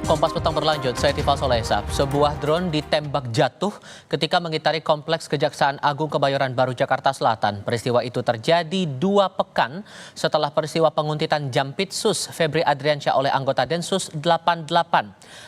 Kompas Petang berlanjut, saya Tifal Solesa. Sebuah drone ditembak jatuh ketika mengitari Kompleks Kejaksaan Agung Kebayoran Baru, Jakarta Selatan. Peristiwa itu terjadi 2 pekan setelah peristiwa penguntitan Jampitsus Febri Adriansyah oleh anggota Densus 88.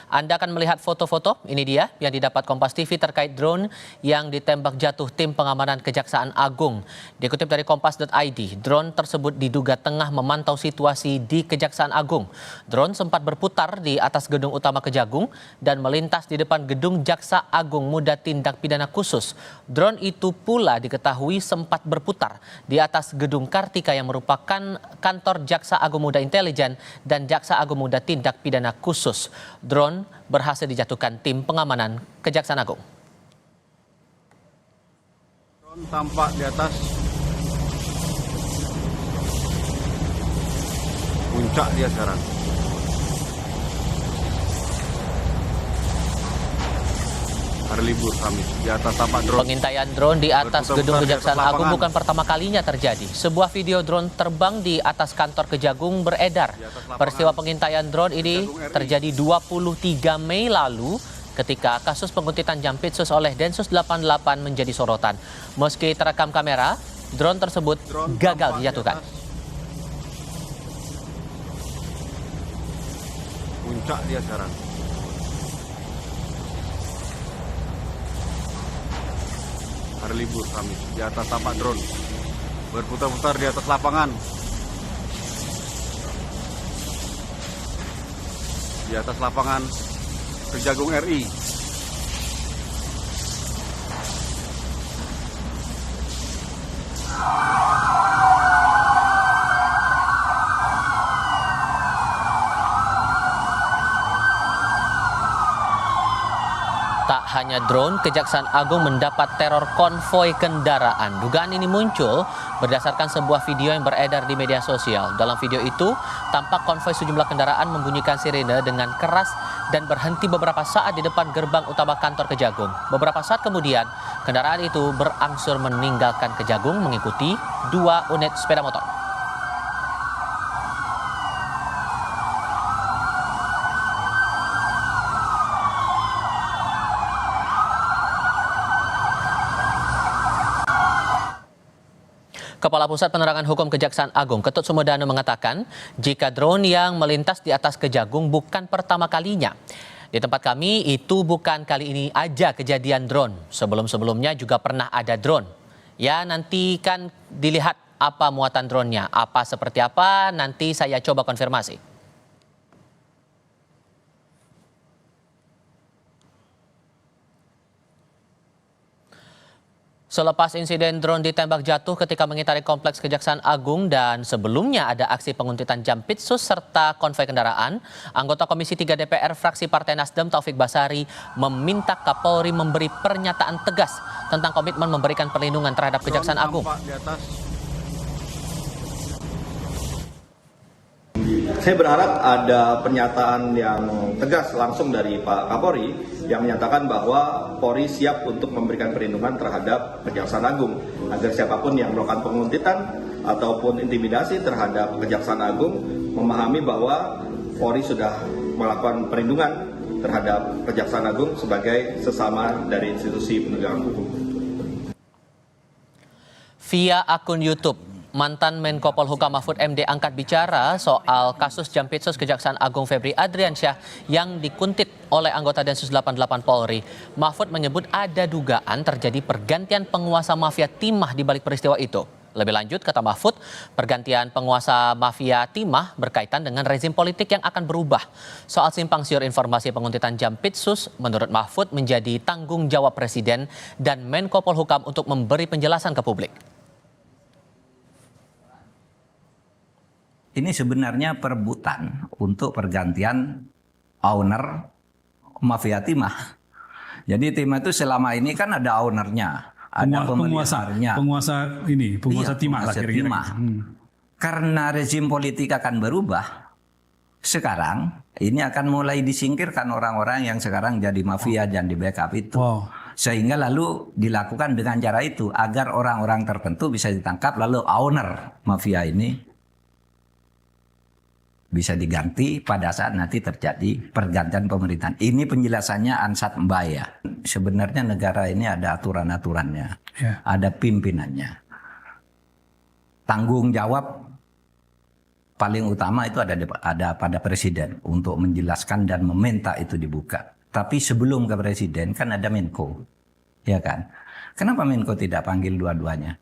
Anda akan melihat foto-foto, ini dia yang didapat Kompas TV terkait drone yang ditembak jatuh tim pengamanan Kejaksaan Agung. Dikutip dari kompas.id, drone tersebut diduga tengah memantau situasi di Kejaksaan Agung. Drone sempat berputar di atas gedung utama Kejagung dan melintas di depan gedung Jaksa Agung Muda Tindak Pidana Khusus. Drone itu pula diketahui sempat berputar di atas gedung Kartika yang merupakan kantor Jaksa Agung Muda Intelijen dan Jaksa Agung Muda Tindak Pidana Khusus. Drone berhasil dijatuhkan tim pengamanan Kejaksaan Agung. Drone tampak di atas puncak dia sekarang. Hari libur Kamis, di atas tampak drone. Pengintaian drone di atas gedung Kejaksaan Agung bukan pertama kalinya terjadi. Sebuah video drone terbang di atas kantor Kejagung beredar. Peristiwa pengintaian drone ini terjadi 23 Mei lalu ketika kasus penguntitan Jampitsus oleh Densus 88 menjadi sorotan. Meski terekam kamera, drone tersebut gagal dijatuhkan. Puncak dia sekarang. Hari libur Kamis, di atas tampak drone berputar-putar di atas lapangan. Di atas lapangan Kejagung RI. Tak hanya drone, Kejaksaan Agung mendapat teror konvoi kendaraan. Dugaan ini muncul berdasarkan sebuah video yang beredar di media sosial. Dalam video itu, tampak konvoi sejumlah kendaraan membunyikan sirene dengan keras dan berhenti beberapa saat di depan gerbang utama kantor Kejagung. Beberapa saat kemudian, kendaraan itu berangsur meninggalkan Kejagung mengikuti 2 unit sepeda motor. Kepala Pusat Penerangan Hukum Kejaksaan Agung, Ketut Sumedana mengatakan, jika drone yang melintas di atas Kejagung bukan pertama kalinya. Di tempat kami itu bukan kali ini aja kejadian drone. Sebelum-sebelumnya juga pernah ada drone. Ya, nanti kan dilihat apa muatan drone-nya, apa seperti apa, nanti saya coba konfirmasi. Selepas insiden drone ditembak jatuh ketika mengitari Kompleks Kejaksaan Agung dan sebelumnya ada aksi penguntitan Jampitsus serta konvoi kendaraan, anggota Komisi 3 DPR fraksi Partai Nasdem Taufik Basari meminta Kapolri memberi pernyataan tegas tentang komitmen memberikan perlindungan terhadap Kejaksaan Agung. Saya berharap ada pernyataan yang tegas langsung dari Pak Kapolri yang menyatakan bahwa Polri siap untuk memberikan perlindungan terhadap Kejaksaan Agung agar siapapun yang melakukan penguntitan ataupun intimidasi terhadap Kejaksaan Agung memahami bahwa Polri sudah melakukan perlindungan terhadap Kejaksaan Agung sebagai sesama dari institusi penegakan hukum. Via akun YouTube, mantan Menko Polhukam Mahfud MD angkat bicara soal kasus Jampitsus Kejaksaan Agung Febri Adriansyah yang dikuntit oleh anggota Densus 88 Polri. Mahfud menyebut ada dugaan terjadi pergantian penguasa mafia timah di balik peristiwa itu. Lebih lanjut, kata Mahfud, pergantian penguasa mafia timah berkaitan dengan rezim politik yang akan berubah. Soal simpang siur informasi penguntitan Jampitsus, menurut Mahfud menjadi tanggung jawab Presiden dan Menko Polhukam untuk memberi penjelasan ke publik. Ini sebenarnya perebutan untuk pergantian owner mafia timah. Jadi timah itu selama ini kan ada ownernya, ada pemeliharanya. Penguasa timah lah kira-kira. Karena rezim politik akan berubah, sekarang ini akan mulai disingkirkan orang-orang yang sekarang jadi mafia dan di backup itu. Sehingga lalu dilakukan dengan cara itu agar orang-orang tertentu bisa ditangkap lalu owner mafia ini bisa diganti pada saat nanti terjadi pergantian pemerintahan. Ini penjelasannya Ansat Mbaya. Sebenarnya negara ini ada aturan-aturannya, ada pimpinannya. Tanggung jawab paling utama itu ada pada presiden untuk menjelaskan dan meminta itu dibuka. Tapi sebelum ke presiden kan ada Menko, ya kan? Kenapa Menko tidak panggil dua-duanya?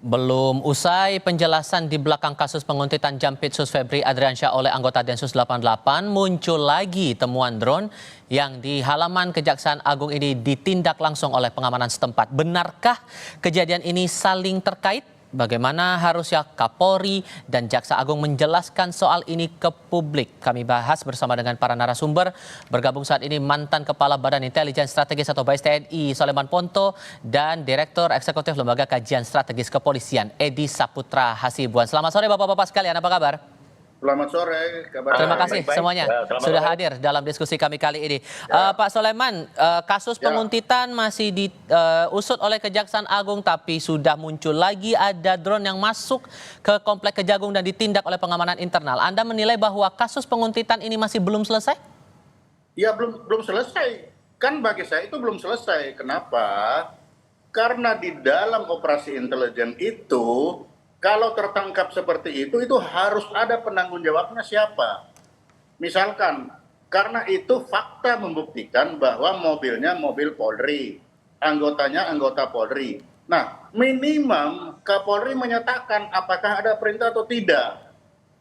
Belum usai penjelasan di belakang kasus penguntitan Jampitsus Febri Adriansyah oleh anggota Densus 88, muncul lagi temuan drone yang di halaman Kejaksaan Agung ini ditindak langsung oleh pengamanan setempat. Benarkah kejadian ini saling terkait? Bagaimana harusnya Kapolri dan Jaksa Agung menjelaskan soal ini ke publik? Kami bahas bersama dengan para narasumber. Bergabung saat ini mantan Kepala Badan Intelijen Strategis atau BAIS TNI Soleman Ponto dan Direktur Eksekutif Lembaga Kajian Strategis Kepolisian Edi Saputra Hasibuan. Selamat sore Bapak-Bapak sekalian, apa kabar? Selamat sore, kabar Terima kasih baik-baik. semuanya sudah hadir dalam diskusi kami kali ini. Pak Soleman, kasus penguntitan masih diusut oleh Kejaksaan Agung, tapi sudah muncul lagi ada drone yang masuk ke Komplek Kejagung dan ditindak oleh pengamanan internal. Anda menilai bahwa kasus penguntitan ini masih belum selesai? Ya belum selesai. Kan bagi saya itu belum selesai. Kenapa? Karena di dalam operasi intelijen itu, kalau tertangkap seperti itu harus ada penanggung jawabnya siapa. Misalkan, karena itu fakta membuktikan bahwa mobilnya mobil Polri, anggotanya anggota Polri. Nah, minimum Kapolri menyatakan apakah ada perintah atau tidak.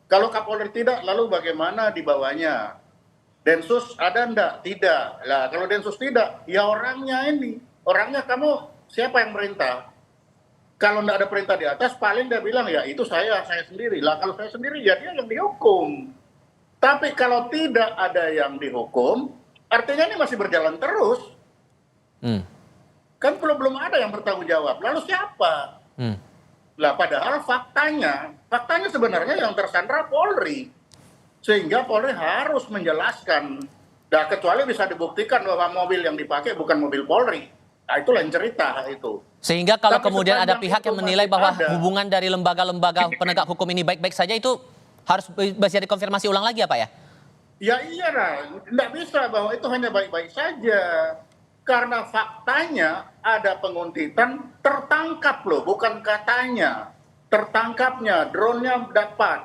Kalau Kapolri tidak, lalu bagaimana di bawahnya? Densus ada enggak? Tidak. Lah, kalau Densus tidak, ya orangnya ini. Orangnya kamu siapa yang merintah? Kalau tidak ada perintah di atas, paling dia bilang, ya itu saya sendiri. Lah kalau saya sendiri, ya dia yang dihukum. Tapi kalau tidak ada yang dihukum, artinya ini masih berjalan terus. Kan belum ada yang bertanggung jawab. Lalu siapa? Lah padahal faktanya sebenarnya yang tersandra Polri. Sehingga Polri harus menjelaskan. Nah, kecuali bisa dibuktikan bahwa mobil yang dipakai bukan mobil Polri. Nah, itu lain cerita itu. Sehingga kalau Tapi kemudian ada pihak yang menilai bahwa hubungan dari lembaga-lembaga penegak hukum ini baik-baik saja, itu harus bisa dikonfirmasi ulang lagi ya Pak ya? Ya iya lah, tidak bisa bahwa itu hanya baik-baik saja. Karena faktanya ada penguntitan tertangkap loh, bukan katanya. Tertangkapnya, drone-nya dapat,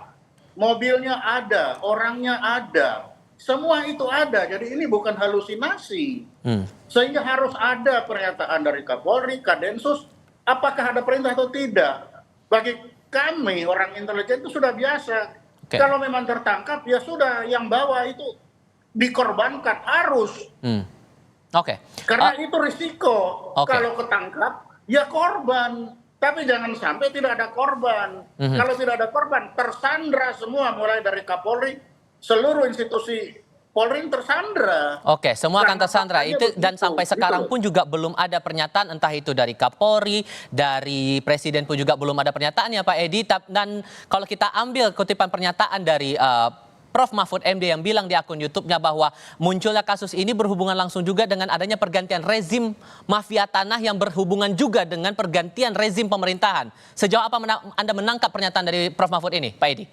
mobilnya ada, orangnya ada. Semua itu ada, jadi ini bukan halusinasi. Sehingga harus ada pernyataan dari Kapolri, Kadensus, apakah ada perintah atau tidak. Bagi kami, orang intelijen itu sudah biasa. Kalau memang tertangkap, ya sudah, yang bawa itu dikorbankan, harus. Karena itu risiko. Kalau ketangkap, ya korban. Tapi jangan sampai tidak ada korban. Kalau tidak ada korban, tersandra semua, mulai dari Kapolri, seluruh institusi Polri tersandra. Semua akan tersandra. Itu dan sampai sekarang pun juga belum ada pernyataan, entah itu dari Kapolri, dari Presiden pun juga belum ada pernyataan ya Pak Edi. Dan kalau kita ambil kutipan pernyataan dari Prof. Mahfud MD yang bilang di akun YouTube-nya bahwa munculnya kasus ini berhubungan langsung juga dengan adanya pergantian rezim mafia tanah yang berhubungan juga dengan pergantian rezim pemerintahan. Sejauh apa Anda menangkap pernyataan dari Prof. Mahfud ini, Pak Edi?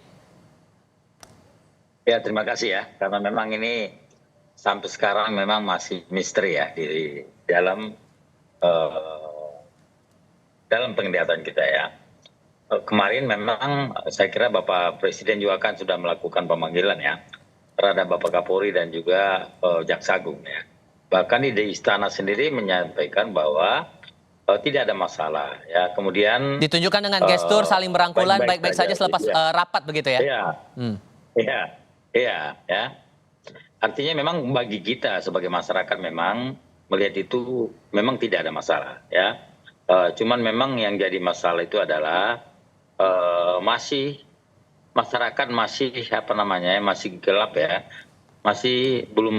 Ya, terima kasih ya. Karena memang ini sampai sekarang memang masih misteri ya di dalam penglihatan kita ya. Kemarin memang saya kira Bapak Presiden juga kan sudah melakukan pemanggilan ya terhadap Bapak Kapolri dan juga Jaksa Agung ya. Bahkan di istana sendiri menyampaikan bahwa tidak ada masalah ya. Kemudian ditunjukkan dengan gestur saling berangkulan baik-baik saja selepas rapat begitu ya. Iya, ya. Artinya memang bagi kita sebagai masyarakat memang melihat itu memang tidak ada masalah, ya. Cuman memang yang jadi masalah itu adalah masih masyarakat masih masih gelap ya, masih belum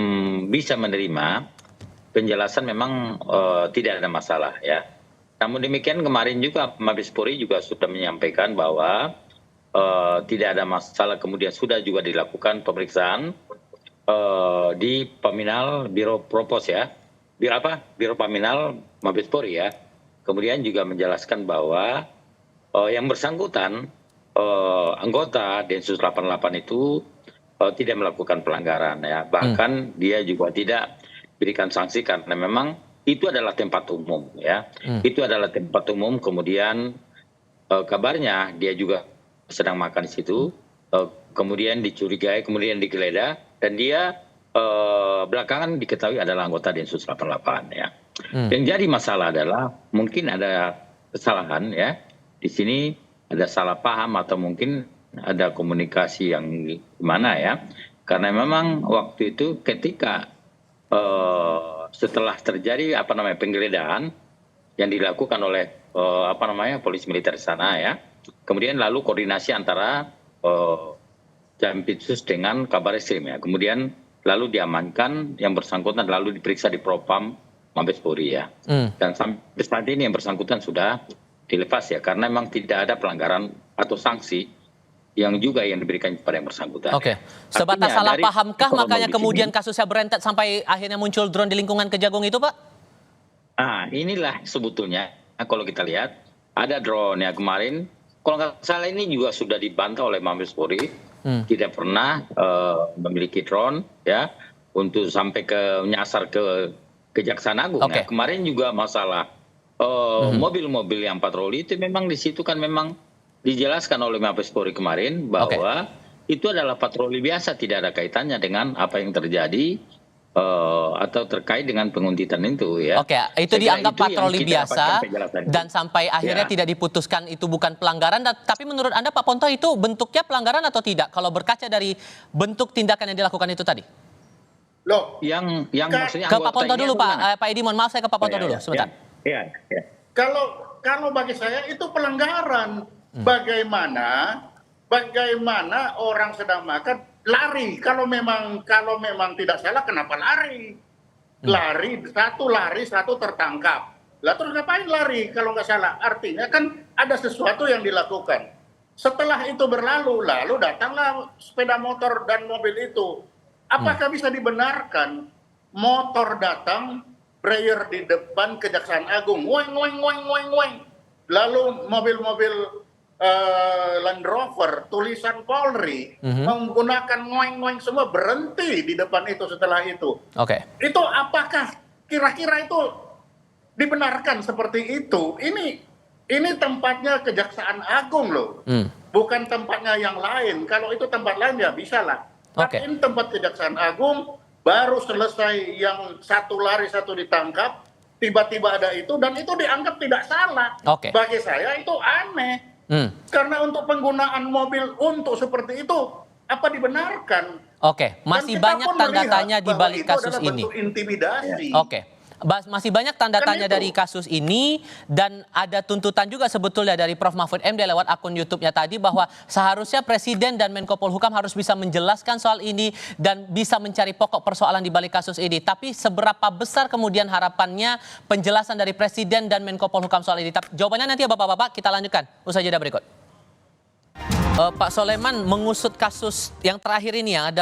bisa menerima penjelasan memang tidak ada masalah, ya. Namun demikian kemarin juga Mabes Polri juga sudah menyampaikan bahwa tidak ada masalah, kemudian sudah juga dilakukan pemeriksaan di Paminal Biro Propos ya, Biro Paminal Mabes Polri ya. Kemudian juga menjelaskan bahwa yang bersangkutan anggota Densus 88 itu tidak melakukan pelanggaran ya, bahkan dia juga tidak berikan sanksi karena memang itu adalah tempat umum ya, itu adalah tempat umum. Kemudian kabarnya dia juga sedang makan di situ, kemudian dicurigai, kemudian digeledah, dan dia belakangan diketahui adalah anggota Densus 88 ya. Yang jadi masalah adalah mungkin ada kesalahan ya di sini, ada salah paham atau mungkin ada komunikasi yang gimana ya, karena memang waktu itu ketika setelah terjadi penggeledahan yang dilakukan oleh polisi militer di sana ya, kemudian lalu koordinasi antara Jampitsus dengan Kabareskrim ya, kemudian lalu diamankan yang bersangkutan, lalu diperiksa di Propam Mabes Polri ya, dan sampai saat ini yang bersangkutan sudah dilepas ya, karena memang tidak ada pelanggaran atau sanksi yang diberikan kepada yang bersangkutan. Oke, sebatas salah pahamkah makanya kemudian kasusnya berentet sampai akhirnya muncul drone di lingkungan Kejagung itu, Pak? Nah, inilah sebetulnya kalau kita lihat ada drone ya kemarin, kalau nggak salah ini juga sudah dibantah oleh Mabes Polri, tidak pernah memiliki drone ya untuk sampai nyasar ke Kejaksaan Agung. Ya. Kemarin juga masalah mobil-mobil yang patroli itu memang di situ kan memang dijelaskan oleh Mabes Polri kemarin bahwa itu adalah patroli biasa, tidak ada kaitannya dengan apa yang terjadi atau terkait dengan penguntitan itu ya. Oke, itu dianggap patroli biasa dan sampai akhirnya tidak diputuskan itu bukan pelanggaran. Tapi menurut Anda Pak Ponto itu bentuknya pelanggaran atau tidak? Kalau berkaca dari bentuk tindakan yang dilakukan itu tadi? Loh, yang maksudnya ke Pak Ponto dulu Pak Edi, mohon maaf saya ke Pak Ponto dulu sebentar. Iya. Kalau bagi saya itu pelanggaran. Bagaimana orang sedang makan lari? Kalau memang tidak salah, kenapa lari? Lari satu tertangkap. Lah terus ngapain lari kalau nggak salah? Artinya kan ada sesuatu yang dilakukan. Setelah itu berlalu, lalu datanglah sepeda motor dan mobil itu. Apakah bisa dibenarkan motor datang brayer di depan Kejaksaan Agung, weng. Lalu mobil-mobil Land Rover tulisan Polri menggunakan ngoeng semua berhenti di depan itu setelah itu. Itu apakah kira-kira itu dibenarkan seperti itu? Ini tempatnya Kejaksaan Agung loh, bukan tempatnya yang lain. Kalau itu tempat lain ya bisa lah. Tapi ini tempat Kejaksaan Agung, baru selesai yang satu lari satu ditangkap, tiba-tiba ada itu dan itu dianggap tidak salah. Bagi saya itu aneh. Karena untuk penggunaan mobil untuk seperti itu apa dibenarkan? Masih banyak tanda tanya di balik kasus ini. Intimidasi. Masih banyak tanda tanya dari kasus ini dan ada tuntutan juga sebetulnya dari Prof. Mahfud MD lewat akun YouTube-nya tadi bahwa seharusnya Presiden dan Menko Polhukam harus bisa menjelaskan soal ini dan bisa mencari pokok persoalan di balik kasus ini. Tapi seberapa besar kemudian harapannya penjelasan dari Presiden dan Menko Polhukam soal ini? Jawabannya nanti ya Bapak-Bapak, kita lanjutkan usai jeda berikut. Pak Soleman, mengusut kasus yang terakhir ini yang ada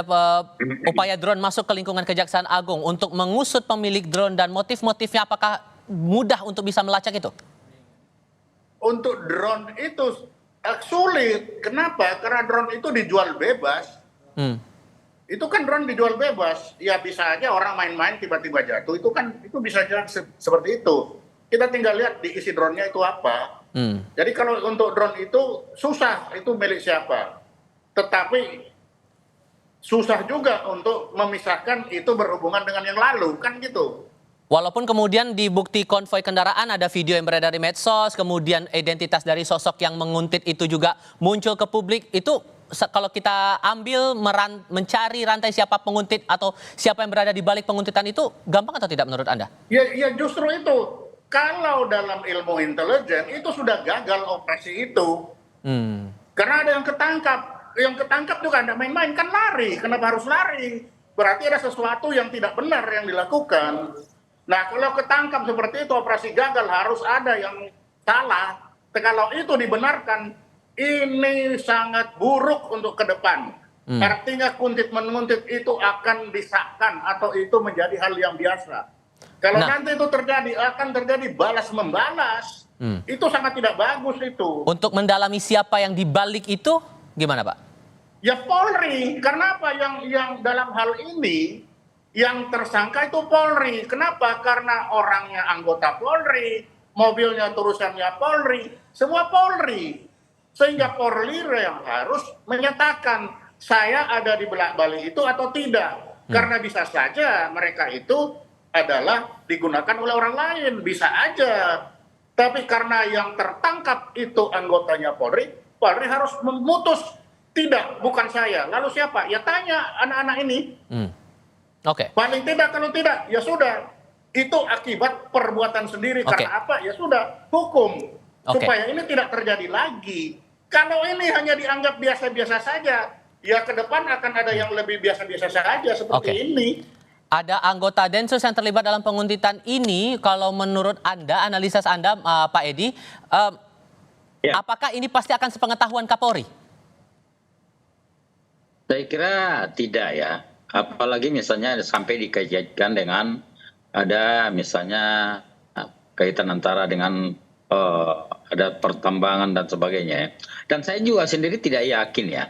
upaya drone masuk ke lingkungan Kejaksaan Agung, untuk mengusut pemilik drone dan motif-motifnya, apakah mudah untuk bisa melacak itu? Untuk drone itu sulit. Kenapa? Karena drone itu dijual bebas. Itu kan drone dijual bebas. Ya bisa aja orang main-main tiba-tiba jatuh. Itu bisa jadi seperti itu. Kita tinggal lihat di isi drone-nya itu apa. Jadi kalau untuk drone itu susah, itu milik siapa. Tetapi susah juga untuk memisahkan itu berhubungan dengan yang lalu, kan gitu. Walaupun kemudian di bukti konvoi kendaraan ada video yang beredar di medsos, kemudian identitas dari sosok yang menguntit itu juga muncul ke publik, itu kalau kita ambil mencari rantai siapa penguntit atau siapa yang berada di balik penguntitan itu gampang atau tidak menurut Anda? Ya justru itu. Kalau dalam ilmu intelijen itu sudah gagal operasi itu. Karena ada yang ketangkap juga ada main-main, kan lari. Kenapa harus lari? Berarti ada sesuatu yang tidak benar yang dilakukan. Nah kalau ketangkap seperti itu operasi gagal, harus ada yang salah. Kalau itu dibenarkan, ini sangat buruk untuk ke depan. Artinya kuntit-menguntit itu akan disahkan atau itu menjadi hal yang biasa. Kalau nanti itu terjadi, akan terjadi balas-membalas. Itu sangat tidak bagus itu. Untuk mendalami siapa yang dibalik itu, gimana Pak? Ya Polri, karena apa yang dalam hal ini yang tersangka itu Polri. Kenapa? Karena orangnya anggota Polri, mobilnya tulisannya Polri, semua Polri. Sehingga Polri yang harus menyatakan saya ada di balik itu atau tidak. Karena bisa saja mereka itu adalah digunakan oleh orang lain, bisa aja. Tapi karena yang tertangkap itu anggotanya Polri, Polri harus memutus. Tidak, bukan saya. Lalu siapa? Ya tanya anak-anak ini. Oke. Paling tidak, kalau tidak, ya sudah. Itu akibat perbuatan sendiri. Oke. Karena apa? Ya sudah, hukum. Oke. Supaya ini tidak terjadi lagi. Kalau ini hanya dianggap biasa-biasa saja, ya ke depan akan ada yang lebih biasa-biasa saja seperti Oke. ini. Ada anggota Densus yang terlibat dalam penguntitan ini, kalau menurut Anda, analisis Anda, Pak Edi, Ya. apakah ini pasti akan sepengetahuan Kapolri? Saya kira tidak ya. Apalagi misalnya sampai dikaitkan dengan ada misalnya kaitan antara dengan ada pertambangan dan sebagainya ya. Dan saya juga sendiri tidak yakin ya.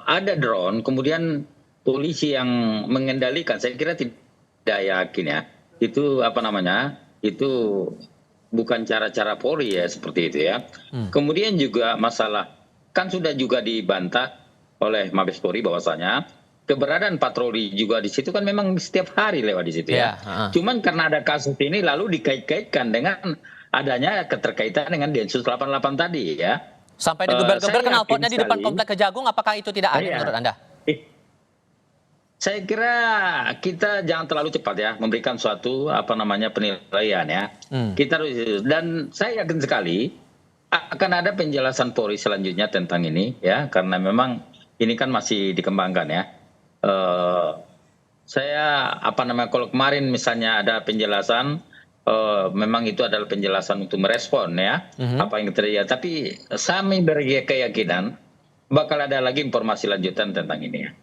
Ada drone, kemudian polisi yang mengendalikan, saya kira tidak yakin ya. Itu apa namanya? Itu bukan cara-cara Polri ya seperti itu ya. Kemudian juga masalah kan sudah juga dibantah oleh Mabes Polri bahwasanya keberadaan patroli juga di situ kan memang setiap hari lewat di situ ya. Cuman karena ada kasus ini lalu dikait-kaitkan dengan adanya keterkaitan dengan Densus 88 tadi ya. Sampai digeber-geber Saya knalpotnya yakin di depan sekali. Komplek Kejagung, apakah itu tidak ada menurut Anda? Saya kira kita jangan terlalu cepat ya memberikan suatu apa namanya penilaian ya. Kita harus, dan saya yakin sekali akan ada penjelasan Polri selanjutnya tentang ini ya, karena memang ini kan masih dikembangkan ya. Saya apa namanya, kalau kemarin misalnya ada penjelasan memang itu adalah penjelasan untuk merespon ya apa yang terjadi, tapi kami berkeyakinan bakal ada lagi informasi lanjutan tentang ini ya.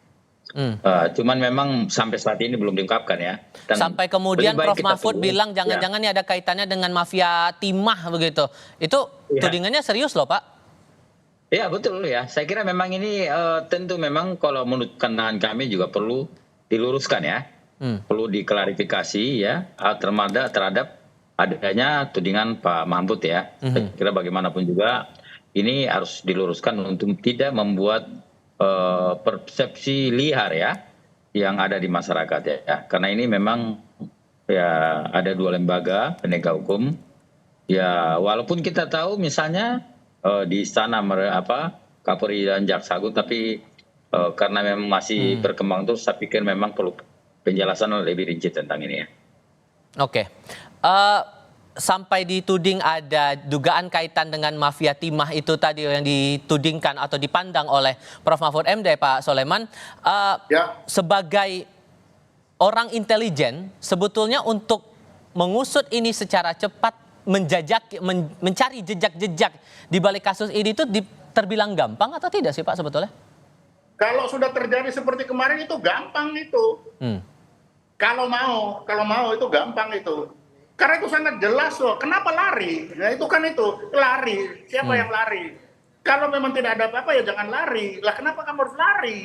Cuman memang sampai saat ini belum diungkapkan ya. Dan sampai kemudian lebih baik Prof kita Mahfud tunggu. bilang jangan-jangan ini ada kaitannya dengan mafia timah begitu. Itu tudingannya serius loh Pak. Ya betul ya. Saya kira memang ini tentu memang kalau menurut pandangan kami juga perlu diluruskan ya. Perlu diklarifikasi ya terhadap adanya tudingan Pak Mahfud ya. Saya kira bagaimanapun juga ini harus diluruskan untuk tidak membuat persepsi liar ya yang ada di masyarakat ya. Karena ini memang ya ada dua lembaga penegak hukum ya, walaupun kita tahu misalnya di istana Kapolri dan Jaksa Agung, tapi karena memang masih berkembang terus, saya pikir memang perlu penjelasan lebih rinci tentang ini ya. Oke. Sampai dituding ada dugaan kaitan dengan mafia timah itu tadi yang ditudingkan atau dipandang oleh Prof Mahfud MD, Pak Soleman. Sebagai orang intelijen, sebetulnya untuk mengusut ini secara cepat, mencari jejak-jejak di balik kasus ini itu terbilang gampang atau tidak sih Pak sebetulnya? Kalau sudah terjadi seperti kemarin itu gampang itu. Kalau mau itu gampang itu. Karena itu sangat jelas loh. Kenapa lari? Nah itu kan itu lari. Siapa yang lari? Kalau memang tidak ada apa-apa ya jangan lari. Lah kenapa kamu harus lari?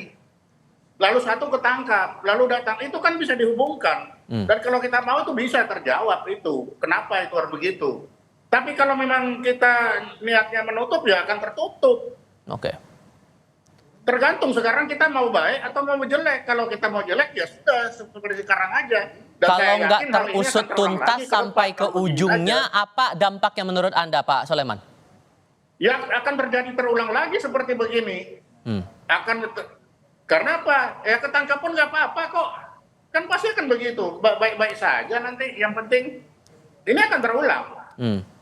Lalu satu ketangkap, lalu datang. Itu kan bisa dihubungkan. Dan kalau kita mau itu bisa terjawab itu. Kenapa itu harus begitu? Tapi kalau memang kita niatnya menutup ya akan tertutup. Oke. Tergantung sekarang kita mau baik atau mau jelek. Kalau kita mau jelek ya sudah seperti sekarang aja. Dan kalau saya nggak yakin hal ini terusut akan terulang tuntas lagi ke sampai depan. ke ujungnya, apa dampaknya menurut Anda Pak Soleman? Ya akan terjadi terulang lagi seperti begini. Karena apa? Ya ketangkap pun nggak apa-apa kok. Kan pasti akan begitu. Baik-baik saja nanti. Yang penting ini akan terulang.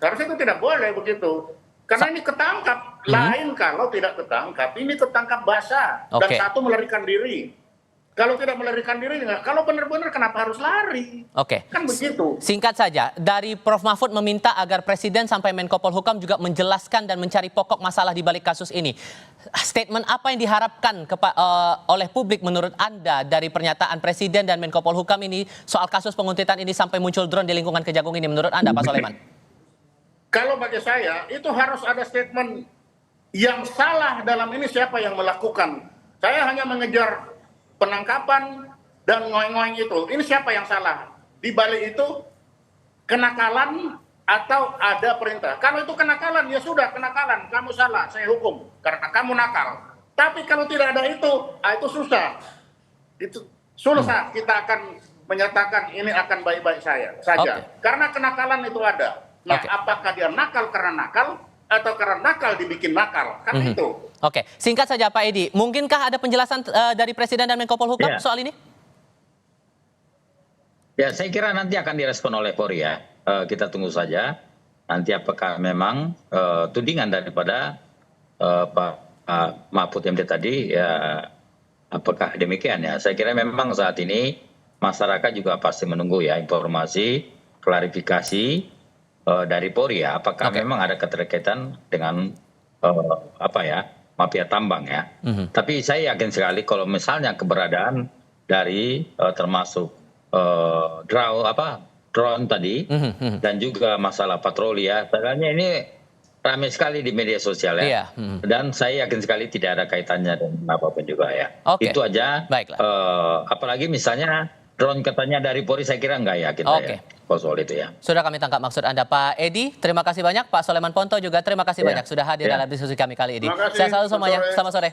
Harusnya itu tidak boleh begitu. Karena ini ketangkap. Lain kalau tidak ketangkap. Ini ketangkap basah. Dan satu melarikan diri. Kalau tidak melarikan diri, kalau benar-benar kenapa harus lari? Oke. Kan begitu. Singkat saja, dari Prof Mahfud meminta agar Presiden sampai Menko Polhukam juga menjelaskan dan mencari pokok masalah di balik kasus ini. Statement apa yang diharapkan oleh publik menurut Anda dari pernyataan Presiden dan Menko Polhukam ini soal kasus penguntitan ini sampai muncul drone di lingkungan Kejagung ini menurut Anda Pak Soleman? kalau bagi saya itu harus ada statement yang salah dalam ini siapa yang melakukan. Saya hanya mengejar penangkapan dan ngoeng-ngoeng itu. Ini siapa yang salah? Di balik itu kenakalan atau ada perintah. Kalau itu kenakalan, ya sudah kenakalan. Kamu salah, saya hukum. Karena kamu nakal. Tapi kalau tidak ada itu susah. Itu susah kita akan menyatakan ini akan baik-baik saja. Karena kenakalan itu ada. Nah, apakah dia nakal karena nakal atau karena nakal dibikin nakal? Kan itu. Oke, singkat saja Pak Edi. Mungkinkah ada penjelasan dari Presiden dan Menko Polhukam soal ini? Ya, saya kira nanti akan direspon oleh Polri ya. Kita tunggu saja. Nanti apakah memang tudingan daripada Pak Mahfud MD tadi ya apakah demikian ya. Saya kira memang saat ini masyarakat juga pasti menunggu ya informasi, klarifikasi dari Polri ya. Apakah memang ada keterkaitan dengan mafia tambang ya. Tapi saya yakin sekali kalau misalnya keberadaan dari termasuk drone tadi dan juga masalah patroli ya. Sebenarnya ini ramai sekali di media sosial ya. Dan saya yakin sekali tidak ada kaitannya dengan apapun juga ya. Itu aja. Apalagi misalnya drone katanya dari Polri, saya kira enggak ya kita ya. Soal itu ya. Sudah kami tangkap maksud Anda Pak Edi. Terima kasih banyak Pak Soleman Ponto juga terima kasih banyak sudah hadir dalam diskusi kami kali ini. Saya selalu semuanya. Selamat sore.